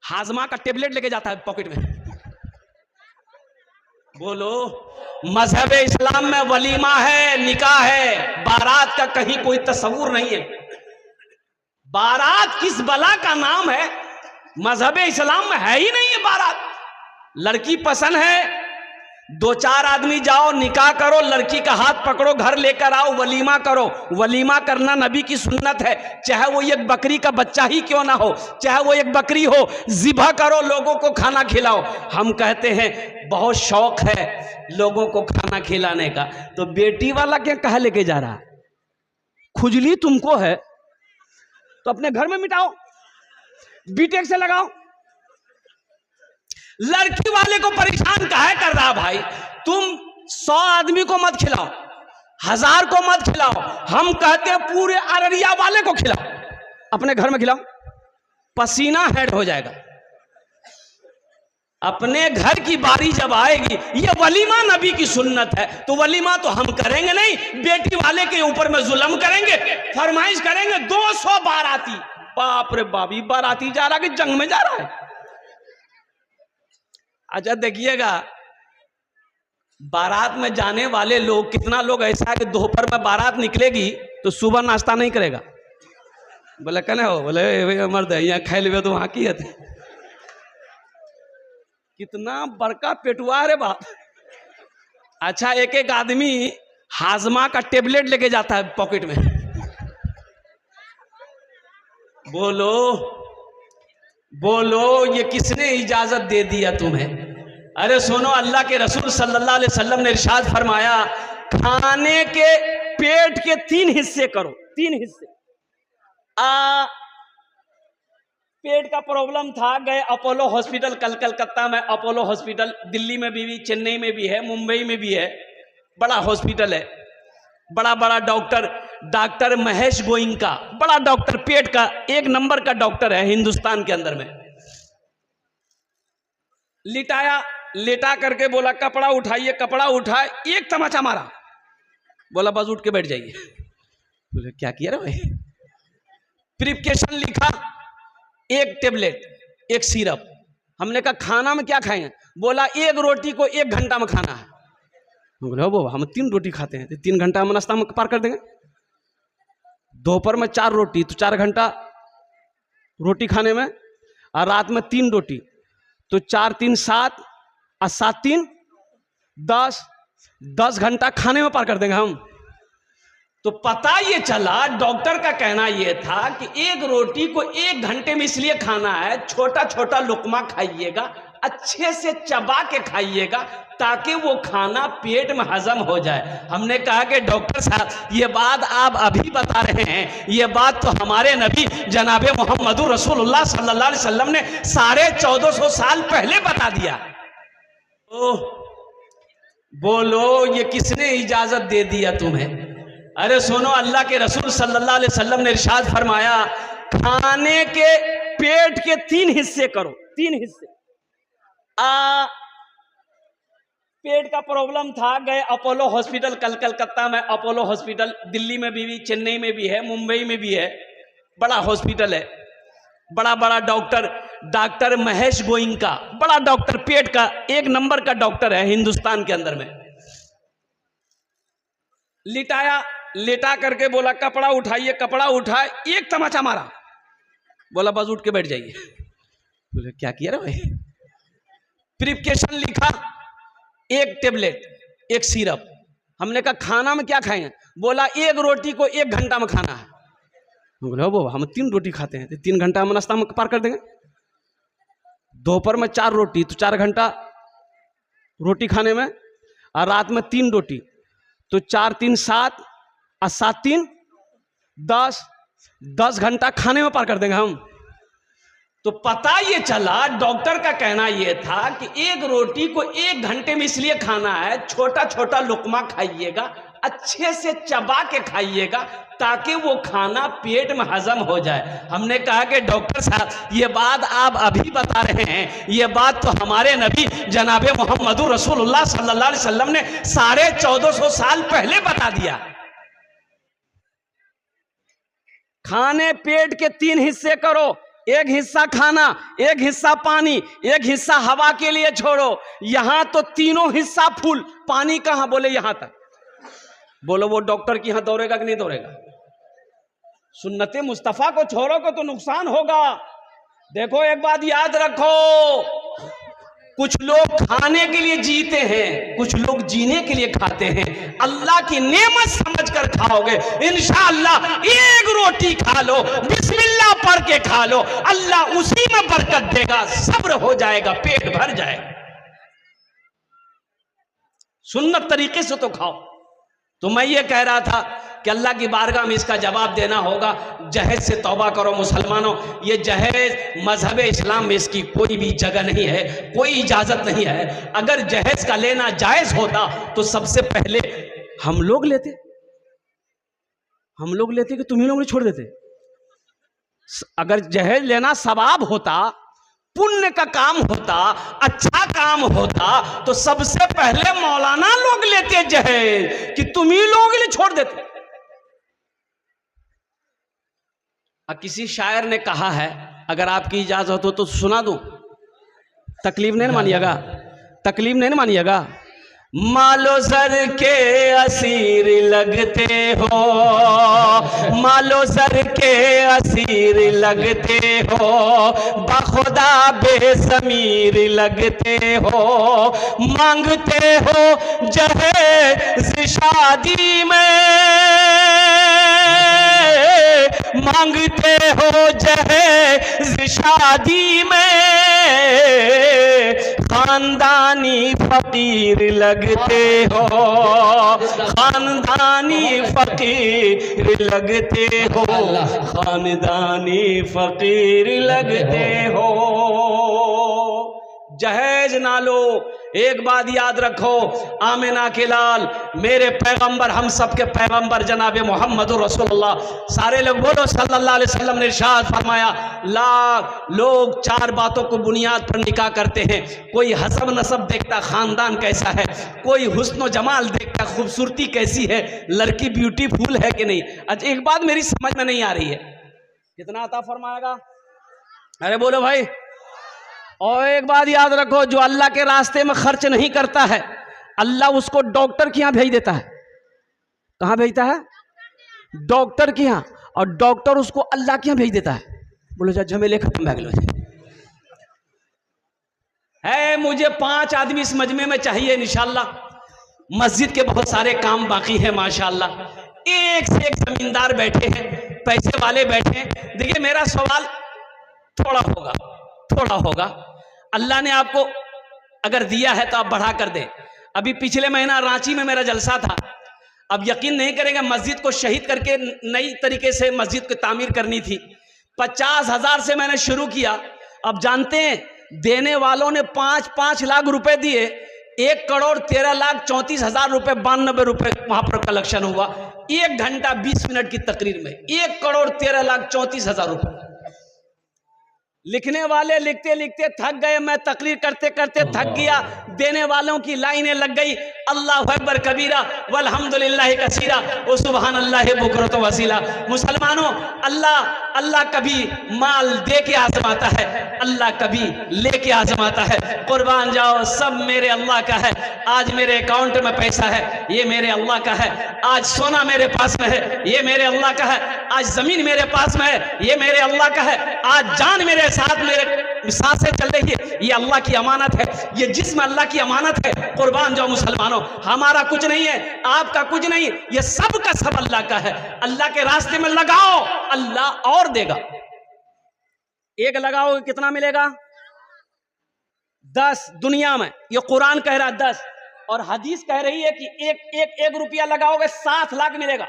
हाजमा का टेबलेट लेके जाता है पॉकेट में। बोलो, मजहब इस्लाम में वलीमा है, निकाह है, बारात का कहीं कोई तस्वुर नहीं है। बारात किस बला का नाम है? मजहब इस्लाम में है ही नहीं है बारात। लड़की पसंद है, दो चार आदमी जाओ, निकाह करो, लड़की का हाथ पकड़ो, घर लेकर आओ, वलीमा करो। वलीमा करना नबी की सुन्नत है, चाहे वो एक बकरी का बच्चा ही क्यों ना हो, चाहे वो एक बकरी हो, ज़िबा करो, लोगों को खाना खिलाओ। हम कहते हैं बहुत शौक है लोगों को खाना खिलाने का, तो बेटी वाला क्या कहा लेके जा रहा? खुजली तुमको है तो अपने घर में मिटाओ, बीटेक से लगाओ। लड़की वाले को परेशान काहे कर रहा भाई? तुम 100 आदमी को मत खिलाओ, 1000 को मत खिलाओ, हम कहते हैं पूरे अररिया वाले को खिलाओ, अपने घर में खिलाओ, पसीना हेड हो जाएगा। अपने घर की बारी जब आएगी, ये वलीमा नबी की सुन्नत है, तो वलीमा तो हम करेंगे नहीं, बेटी वाले के ऊपर में जुल्म करेंगे, फरमाइश करेंगे। 200 बाराती, बाप रे बाप, ये बाराती जा रहा कि जंग में जा रहा है? अच्छा देखिएगा, बारात में जाने वाले लोग, कितना लोग ऐसा है कि दोपहर में बारात निकलेगी तो सुबह नाश्ता नहीं करेगा। बोले कने हो? बोले मर्द यहाँ खाए ले तो वहां की है। कितना बड़का पेटुआ रे बाप। अच्छा, एक एक आदमी हाजमा का टेबलेट लेके जाता है पॉकेट में। बोलो बोलो, ये किसने इजाजत दे दिया तुम्हें? अरे सुनो, अल्लाह के रसूल सल्लल्लाहु अलैहि वसल्लम ने इरशाद फरमाया, खाने के पेट के 3 हिस्से करो, 3 हिस्से। पेट का प्रॉब्लम था, गए अपोलो हॉस्पिटल, कलकत्ता में अपोलो हॉस्पिटल, दिल्ली में भी, चेन्नई में भी है, मुंबई में भी है, बड़ा हॉस्पिटल है, बड़ा बड़ा डॉक्टर महेश गोइंका, बड़ा डॉक्टर, पेट का 1 नंबर का डॉक्टर है हिंदुस्तान के अंदर में। लिटाया, लेटा करके बोला कपड़ा उठाइए, कपड़ा उठाए, एक तमाचा मारा, बोला बस उठ के बैठ जाइए। बोले क्या किया रे भाई? प्रिस्क्रिप्शन लिखा, 1 टेबलेट, 1 सिरप। हमने कहा खाना में क्या खाएंगे? बोला 1 रोटी को 1 घंटा में खाना है। बोले हो बाबा, हम 3 रोटी खाते हैं, 3 घंटा हम नाश्ता में पार कर देंगे। दोपहर में 4 रोटी, तो 4 घंटा रोटी खाने में, और रात में 3 रोटी, तो 4 3 7 और 7 3 10 घंटा खाने में पार कर देंगे हम। तो पता ये चला, डॉक्टर का कहना यह था कि 1 रोटी को 1 घंटे में इसलिए खाना है, छोटा छोटा लुकमा खाइएगा, अच्छे से चबा के खाइएगा, ताकि वो खाना पेट में हजम हो जाए। हमने कहा कि डॉक्टर साहब, ये बात आप अभी बता रहे हैं, ये बात तो हमारे नबी जनाबे मोहम्मदुर रसूलुल्लाह सल्लल्लाहु अलैहि वसल्लम ने 1450 साल पहले बता दिया। बोलो, ये किसने इजाजत दे दिया तुम्हें? अरे सुनो, अल्लाह के रसूल सल्लल्लाहु अलैहि वसल्लम ने इरशाद फरमाया, खाने के पेट के 3 हिस्से करो, 3 हिस्से। पेट का प्रॉब्लम था, गए अपोलो हॉस्पिटल, कलकत्ता में अपोलो हॉस्पिटल, दिल्ली में भी, चेन्नई में भी है, मुंबई में भी है, बड़ा हॉस्पिटल है, बड़ा बड़ा डॉक्टर महेश गोइंका, बड़ा डॉक्टर, पेट का 1 नंबर का डॉक्टर है हिंदुस्तान के अंदर में। लिटाया, लेटा करके बोला कपड़ा उठाइए, कपड़ा उठाए, एक तमाचा मारा, बोला बस उठ के बैठ जाइए। बोले क्या किया रे भाई? प्रिस्क्रिप्शन लिखा, 1 टेबलेट, 1 सिरप। हमने कहा खाना में क्या खाएंगे? बोला 1 रोटी को 1 घंटा में खाना है। बोले हो बाबा, हम 3 रोटी खाते हैं, 3 घंटा हम नाश्ता में पार कर देंगे। दोपहर में 4 रोटी, तो 4 घंटा रोटी खाने में, और रात में 3 रोटी, तो 4 3 7 और 7 3 10 घंटा खाने में पार कर देंगे हम। तो पता ये चला, डॉक्टर का कहना यह था कि 1 रोटी को 1 घंटे में इसलिए खाना है, छोटा छोटा लुकमा खाइएगा, अच्छे से चबा के खाइएगा, ताकि वो खाना पेट में हजम हो जाए। हमने कहा कि डॉक्टर साहब, ये बात आप अभी बता रहे हैं, ये बात तो हमारे नबी जनाबे मोहम्मदुर रसूलुल्लाह सल्लल्लाहु अलैहि वसल्लम ने 1450 साल पहले बता दिया। खाने पेट के 3 हिस्से करो, एक हिस्सा खाना, एक हिस्सा पानी, एक हिस्सा हवा के लिए छोड़ो। यहां तो तीनों हिस्सा फुल, पानी कहां? बोले यहां तक। बोलो वो डॉक्टर की यहां दौड़ेगा कि नहीं दौड़ेगा? सुन्नते मुस्तफा को छोड़ोगे तो नुकसान होगा। देखो एक बात याद रखो, कुछ लोग खाने के लिए जीते हैं, कुछ लोग जीने के लिए खाते हैं। अल्लाह की नेमत समझकर खाओगे, इंशाअल्लाह एक रोटी खा लो, बिस्मिल्लाह पढ़ के खा लो, अल्लाह उसी में बरकत देगा, सब्र हो जाएगा, पेट भर जाएगा। सुन्नत तरीके से तो खाओ। तो मैं ये कह रहा था कि अल्लाह की बारगाह में इसका जवाब देना होगा। जहेज से तौबा करो मुसलमानों। ये जहेज मजहब इस्लाम में इसकी कोई भी जगह नहीं है, कोई इजाजत नहीं है। अगर जहेज का लेना जायज होता तो सबसे पहले हम लोग लेते कि तुम्ही लोग ने छोड़ देते। अगर जहेज लेना सवाब होता, पुण्य का काम होता, अच्छा काम होता, तो सबसे पहले मौलाना लोग लेते जहेज, कि तुम ही लोग ले छोड़ देते। किसी शायर ने कहा है, अगर आपकी इजाजत हो तो सुना दूं, तकलीफ नहीं मानिएगा, तकलीफ नहीं मानिएगा। मालो जर के असीर लगते हो, मालो जर के असीर लगते हो, बखुदा बेज़मीर लगते हो, मांगते हो जहेज शादी में, मांगते हो जहेज शादी में, खानदानी फकीर लगते हो, खानदानी फकीर लगते हो, खानदानी फकीर लगते हो। जहेज ना लो। एक बात याद रखो, आमिना के लाल, मेरे पैगंबर, हम सबके पैगंबर जनाब मोहम्मद रसूलुल्लाह, सारे लोग बोलो सल्लल्लाहु अलैहि वसल्लम ने इरशाद फरमाया, लोग चार बातों को बुनियाद पर निकाह करते हैं। कोई हसब नसब देखता, खानदान कैसा है, कोई हुस्न जमाल देखता, खूबसूरती कैसी है, लड़की ब्यूटीफुल है कि नहीं। अच्छा एक बात मेरी समझ में नहीं आ रही है, कितना अता फरमाएगा? अरे बोलो भाई। और एक बात याद रखो, जो अल्लाह के रास्ते में खर्च नहीं करता है, अल्लाह उसको डॉक्टर के यहां भेज देता है। कहां भेजता है? डॉक्टर के यहां, और डॉक्टर उसको अल्लाह के यहां भेज देता है। बोलो जा झमेले खत्म हो गए है। मुझे 5 आदमी इस मजमे में चाहिए इंशाअल्लाह। मस्जिद के बहुत सारे काम बाकी हैं माशाअल्लाह, एक से एक जमींदार बैठे हैं, पैसे वाले बैठे हैं। देखिए मेरा सवाल थोड़ा होगा, अल्लाह ने आपको अगर दिया है तो आप बढ़ा कर दे। अभी पिछले महीना रांची में मेरा जलसा था। अब यकीन नहीं करेंगे, मस्जिद को शहीद करके नई तरीके से मस्जिद को तामीर करनी थी। 50,000 से मैंने शुरू किया। अब जानते हैं देने वालों ने 5-5 लाख रुपए दिए। 1,13,34,000 रुपए 92 रुपए वहां पर कलेक्शन हुआ। 1 घंटा 20 मिनट की तकरीर में 1,13,34,000 रुपए। लिखने वाले लिखते लिखते थक गए, मैं तकरीर करते करते थक गया। देने वालों की लाइनें लग गई। अल्लाह अकबर कबीरा वल्हम्दुलिल्लाह कसीरा व सुबहान अल्लाह बुकरत वसीला। मुसलमानों, अल्लाह कभी माल दे के आजमाता है, अल्लाह कभी लेके आजमाता है। कुर्बान जाओ, सब मेरे अल्लाह का है। आज मेरे अकाउंट में पैसा है, ये मेरे अल्लाह का है। आज सोना मेरे पास में है, ये मेरे अल्लाह का है। आज जमीन मेरे पास में है, ये मेरे अल्लाह का है। आज जान मेरे साथ, मेरे सांसें चल रही है, ये अल्लाह की अमानत है। ये जिस्म अल्लाह की अमानत है। कुर्बान जाओ मुसलमानों, हमारा कुछ नहीं है, आपका कुछ नहीं, ये सब का सब अल्लाह का है। अल्लाह के रास्ते में लगाओ, अल्लाह और देगा। एक लगाओगे कितना मिलेगा? 10 दुनिया में, ये कुरान कह रहा है 10, और हदीस कह रही है कि एक रुपया लगाओगे 7 लाख मिलेगा।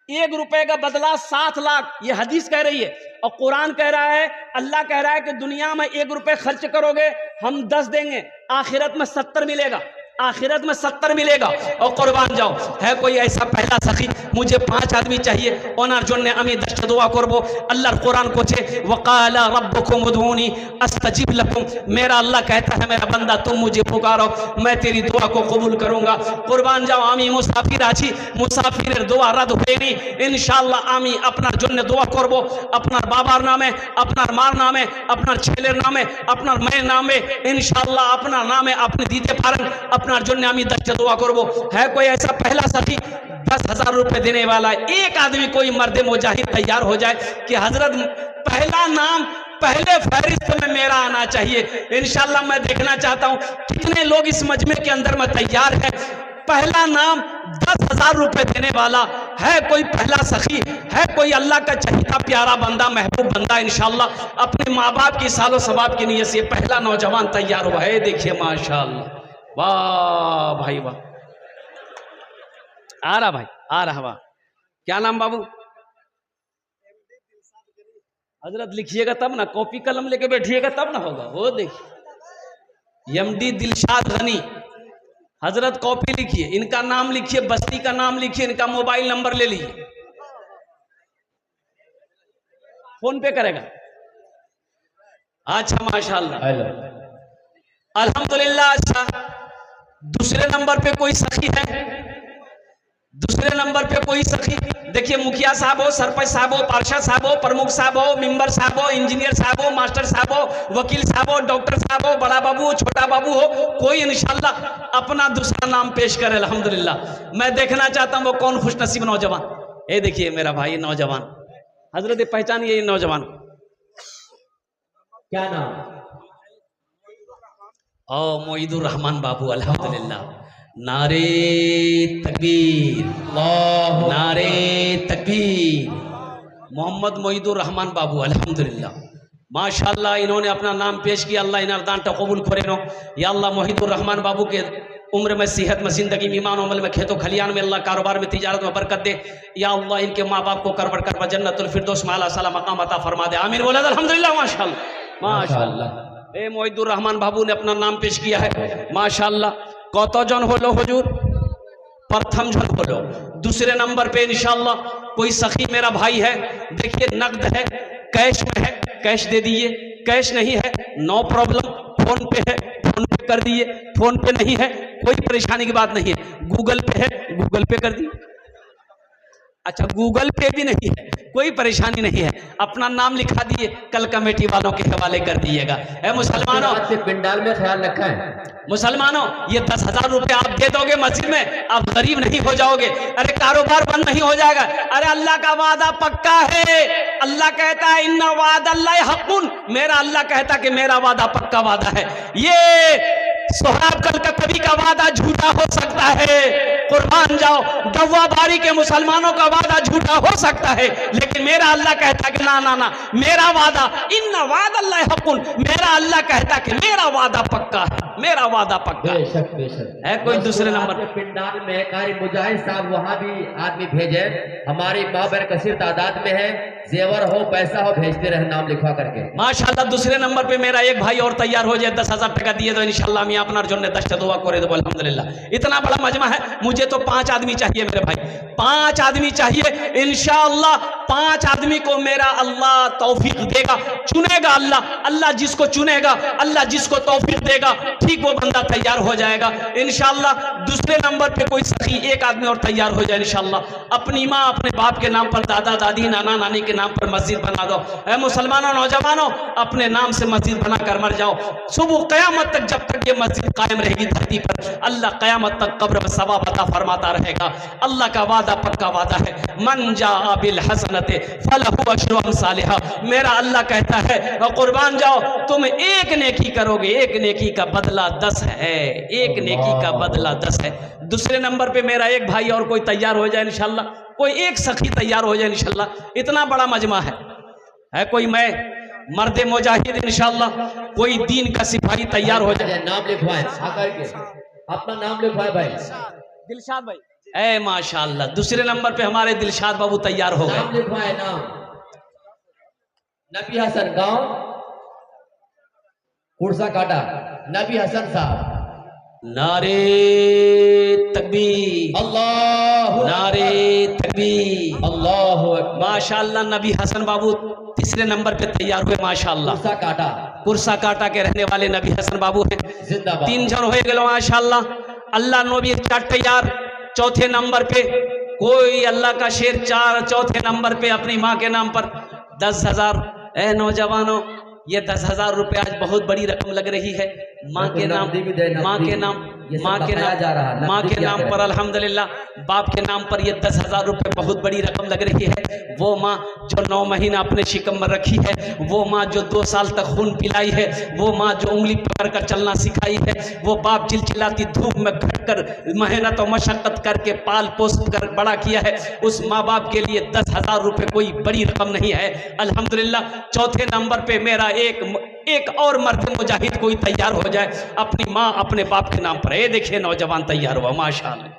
1 रुपए का बदला 7 लाख, ये हदीस कह रही है। और कुरान कह रहा है, अल्लाह कह रहा है कि दुनिया में 1 रुपए खर्च करोगे हम 10 देंगे, आखिरत में 70 मिलेगा। आखिरत में 70 मिलेगा। और कुर्बान जाओ, है कोई ऐसा पहला सखी, मुझे 5 आदमी चाहिए ओनार जन्य আমি 10 दुआ করব। अल्लाह कुरान कोचे वकाला रब्बुकुम उदऊनी अस्तजिब लकुम, मेरा अल्लाह कहता है मेरा बंदा तुम मुझे पुकारो मैं तेरी दुआ को कबूल करूंगा। कुर्बान जाओ, আমি মুসাফির আছি, মুসাফিরের দোয়া রদ হয়নি, ইনশাআল্লাহ আমি আপনার জন্য দোয়া করব, আপনার বাবার নামে, আপনার মার নামে, আপনার ছেলের নামে, আপনার মেয়ের নামে, ইনশাআল্লাহ আপনার নামে আপনি দিতে পারেন, আপনার জন্য আমি 10 दुआ করব। है कोई ऐसा पहला सखी 10,000 रुपए देने वाला, एक आदमी कोई मर्द मुजाहिद तैयार हो जाए कि हजरत पहला नाम पहले फहरिस्त में मेरा आना चाहिए। इंशाल्लाह मैं देखना चाहता हूं कितने लोग इस मजमे के अंदर में तैयार है। पहला नाम 10,000 रुपए देने वाला है कोई पहला सखी, है कोई अल्लाह का चहीता प्यारा बंदा, महबूब बंदा, इंशाल्लाह अपने माँ बाप की सालो सवाब की नीयत से पहला नौजवान तैयार हुआ है। देखिए माशाल्लाह, वाह भाई वाह, आ रहा भाई, आ रहा, वाह। क्या नाम बाबू? हजरत लिखिएगा तब ना, कॉपी कलम लेके बैठिएगा तब ना होगा। वो देखिए एमडी दिलशाद गनी, हजरत कॉपी लिखिए, इनका नाम लिखिए, बस्ती का नाम लिखिए, इनका मोबाइल नंबर ले लीजिए, फोन पे करेगा। अच्छा माशाल्लाह, अल्हम्दुलिल्लाह। अच्छा, दूसरे नंबर पे कोई सखी है? दूसरे नंबर पे कोई सखी? देखिए मुखिया साहब हो, सरपंच साहब हो, पार्षद साहब हो, प्रमुख साहब हो, मेंबर साहब हो, इंजीनियर साहब हो, मास्टर साहब हो, वकील साहब हो, डॉक्टर साहब हो, बड़ा बाबू हो, छोटा बाबू हो, कोई इंशाल्लाह अपना दूसरा नाम पेश करे। अल्हम्दुलिल्लाह, मैं देखना चाहता हूं वो कौन खुशनसीब नौजवान। ये देखिए मेरा भाई नौजवान, हजरत पहचानिए ये नौजवान को। क्या नाम? ओ मोईदुर रहमान बाबू, अल्हम्दुलिल्लाह। नारे तकबीर, नारे तकबीर। मोहम्मद मोईदुर रहमान बाबू, अल्हम्दुलिल्लाह माशाल्लाह, इन्होंने अपना नाम पेश किया। अल्लाह इन्हें दान कबूल करे नो। या अल्लाह मोईदुर रहमान बाबू के उम्र में, सेहत में, जिंदगी में, ईमान अमल में, खेतों खलियान में, अल्लाह कारोबार में, तिजारत में बरकत दे। या अल्लाह इनके माँ बाप को करबर कर जन्नतुल फिरदौस में आला साला मकाम अता फरमा दे। आमीन बोला अल्हम्दुलिल्लाह, माशाल्लाह माशाल्लाह। ए मोईदुर रहमान बाबू ने अपना नाम पेश किया है माशाल्लाह। कतजन हलो हुजूर? प्रथम जन हलो। दूसरे नंबर पे इंशाल्लाह कोई सखी मेरा भाई है। देखिए नकद है, कैश में है, कैश दे दिए। कैश नहीं है नो प्रॉब्लम, फोन पे है, फोन पे कर दिए। फोन पे नहीं है कोई परेशानी की बात नहीं है, गूगल पे है, गूगल पे कर दिए। अच्छा गूगल पे भी नहीं है, कोई परेशानी नहीं है, अपना नाम लिखा दिए, कल कमेटी वालों के हवाले कर दिएगा। ए मुसलमानों, पिंडाल में ख्याल रखा है। मुसलमानों ये 10,000 रुपए आप दे दोगे मस्जिद में, आप गरीब नहीं हो जाओगे। अरे कारोबार बंद नहीं हो जाएगा। अरे अल्लाह का वादा पक्का है। अल्लाह कहता है इन्ना वादल्लाहि हक़्क़ुन, मेरा अल्लाह कहता कि मेरा वादा पक्का वादा है। ये सोहराब कल का कभी का वादा झूठा हो सकता है। कुर्बान जाओ, दवा बारी के मुसलमानों का वादा झूठा हो सकता है, लेकिन मेरा अल्लाह कहता कि ना ना ना, मेरा वादा इन्ना वादल्लाहि हक़्क़ुन, मेरा अल्लाह कहता कि मेरा वादा पक्का है, मेरा वादा पक्का बेशक बेशक है। कोई दूसरे नंबर पे पिंडाल में कारी मुजाहिद साहब वहां भी आदमी भेजे, हमारी माबर कसीर तादाद में है, जेवर हो पैसा हो भेजते रहे नाम लिखवा करके माशाल्लाह। दूसरे नंबर पे मेरा एक भाई और तैयार हो जाए, 10,000 टका दिए तो इंशाल्लाह मैं अपना जो 10 दुआ करे दो अल्हम्दुलिल्लाह। इतना बड़ा मजमा है, मुझे तो 5 आदमी चाहिए मेरे भाई, 5 आदमी चाहिए इंशाल्लाह। 5 आदमी को मेरा अल्लाह तौफीक देगा, चुनेगा अल्लाह। अल्लाह जिसको चुनेगा, अल्लाह जिसको तौफीक देगा, ठीक वो बंदा तैयार हो जाएगा इंशाल्लाह। दूसरे नंबर पे कोई सखी एक आदमी और तैयार हो जाए इंशाल्लाह। अपनी माँ अपने बाप के नाम पर, दादा दादी नाना नानी के नाम पर मस्जिद बना दो। ऐ मुसलमानों नौजवानों, अपने नाम से मस्जिद बना कर मर जाओ। सुबह क़यामत तक जब तक ये मस्जिद कायम रहेगी धरती पर, अल्लाह क़यामत तक कब्र में सवाब अता फरमाता रहेगा। अल्लाह का वादा पक्का वादा है, मन जाअ बिल हसनति फलहु अश्रु अम्सालिहा। मेरा अल्लाह कहता है कुर्बान जाओ, तुम एक नेकी करोगे, एक नेकी का बदला 10 है, एक नेकी का बदला 10 है। दूसरे नंबर पे मेरा एक भाई और कोई तैयार हो जाए इंशाल्लाह, कोई एक सखी तैयार हो जाए इंशाल्लाह। इतना बड़ा मजमा है कोई मैं मर्द मुजाहिद इंशाल्लाह, कोई दीन का सिपाही तैयार हो जाए। नाम लिखवाए आकर के, अपना नाम लिखवाए भाई दिलशाद भाई। ए माशाल्लाह, दूसरे नंबर पे हमारे दिलशाद बाबू तैयार हो गए। नाम लिखवाए, नाम नबी हसन, गांव कुर्सा काटा, नबी हसन साहब नारे तकबीर, अल्लाह नारे तकबीर। अल्लाह माशाअल्लाह नबी हसन बाबू तीसरे नंबर पे तैयार हुए माशाअल्लाह। कुर्सा काटा कुर्सा काटा के रहने वाले नबी हसन बाबू हैं। जिंदाबाद 3 जन हो गए माशाअल्लाह। अल्लाह नबी चार तैयार। चौथे नंबर पे कोई अल्लाह का शेर चौथे नंबर पे अपनी माँ के नाम पर 10,000। ए नौजवानों, ये 10,000 रुपये आज बहुत बड़ी रकम लग रही है। माँ के नाम, माँ के नाम, माँ के नाम, माँ के नाम पर अल्हम्दुलिल्लाह, बाप के नाम पर ये 10,000 रुपये बहुत बड़ी रकम लग रही है। वो माँ जो 9 महीना अपने शिकम में रखी है, वो माँ जो 2 साल तक खून पिलाई है, वो माँ जो उंगली पकड़ कर चलना सिखाई है, वो बाप चिलचिलाती धूप में घट कर मेहनत और मशक्कत करके पाल पोस कर बड़ा किया है, उस माँ बाप के लिए 10,000 रुपये कोई बड़ी रकम नहीं है। अल्हम्दुलिल्लाह चौथे नंबर पे मेरा एक और मर्द मुजाहिद कोई तैयार हो जाए अपनी माँ अपने बाप के नाम पर। ये देखिए नौजवान तैयार हुआ माशाअल्लाह।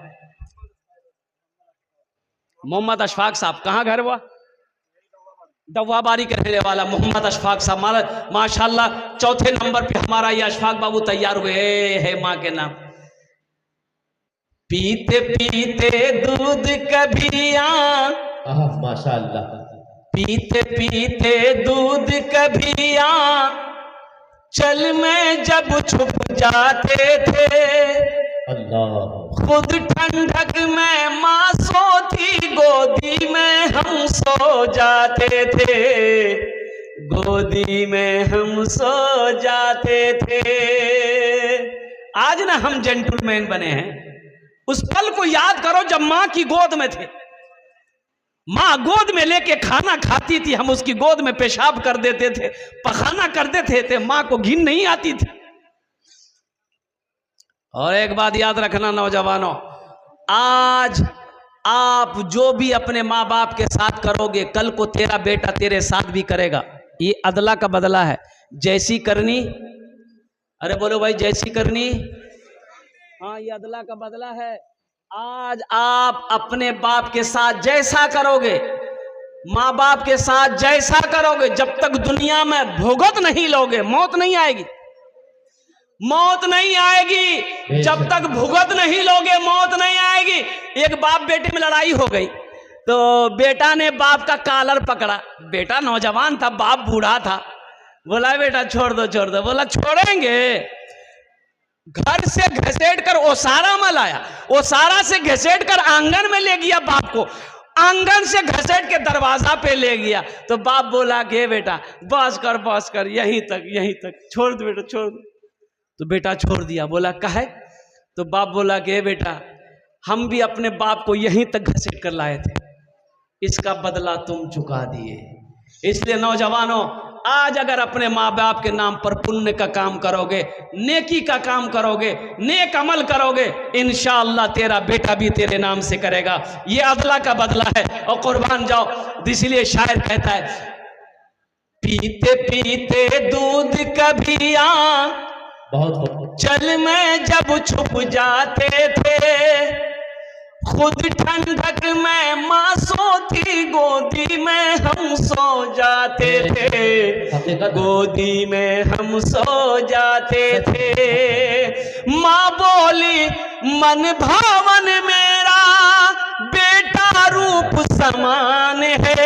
मोहम्मद अशफाक साहब, कहाँ घर हुआ? दवाबारी के रहने वाला मोहम्मद अशफाक साहब माशाअल्लाह। चौथे नंबर पे हमारा ये अशफाक बाबू तैयार हुए है माँ के नाम। पीते पीते दूध कभिया, माशाअल्लाह, पीते पीते दूध कभिया, चल में जब छुप जाते थे, अल्लाह खुद ठंडक में माँ सोती, गोदी में हम सो जाते थे, गोदी में हम सो जाते थे। आज ना हम जेंटलमैन बने हैं। उस पल को याद करो जब माँ की गोद में थे। माँ गोद में लेके खाना खाती थी, हम उसकी गोद में पेशाब कर देते थे, पखाना कर देते थे, माँ को घिन नहीं आती थी। और एक बात याद रखना नौजवानों, आज आप जो भी अपने माँ बाप के साथ करोगे, कल को तेरा बेटा तेरे साथ भी करेगा। ये अदला का बदला है। जैसी करनी, अरे बोलो भाई, जैसी करनी, हाँ ये अदला का बदला है। आज आप अपने बाप के साथ जैसा करोगे, माँ बाप के साथ जैसा करोगे, जब तक दुनिया में भुगत नहीं लोगे, मौत नहीं आएगी। मौत नहीं आएगी जब तक भुगत नहीं लोगे, मौत नहीं आएगी। एक बाप बेटे में लड़ाई हो गई तो बेटा ने बाप का कॉलर पकड़ा। बेटा नौजवान था, बाप बूढ़ा था। बोला बेटा छोड़ दो छोड़ दो। बोला छोड़ेंगे। घर से घसीट कर ओसारा में लाया, ओसारा से घसीट कर आंगन में ले गया बाप को, आंगन से घसीट के दरवाजा पे ले गया। तो बाप बोला कि बेटा बस कर, यहीं तक छोड़ दो बेटा, छोड़ दो। तो बेटा छोड़ दिया। बोला काहे? तो बाप बोला कि बेटा हम भी अपने बाप को यहीं तक घसीट कर लाए थे, इसका बदला तुम चुका दिए। इसलिए नौजवानों, आज अगर अपने माँ बाप के नाम पर पुण्य का काम करोगे, नेकी का काम करोगे, नेक अमल करोगे, इंशाअल्लाह तेरा बेटा भी तेरे नाम से करेगा। ये अदला का बदला है। और कुर्बान जाओ। इसलिए शायर कहता है, पीते पीते दूध कभिया, बहुत चल में जब छुप जाते थे, खुद ठंडक में माँ सोती, गोदी में हम सो जाते थे, गोदी में हम सो जाते थे। माँ बोली मन भावन मेरा बेटा रूप समान है,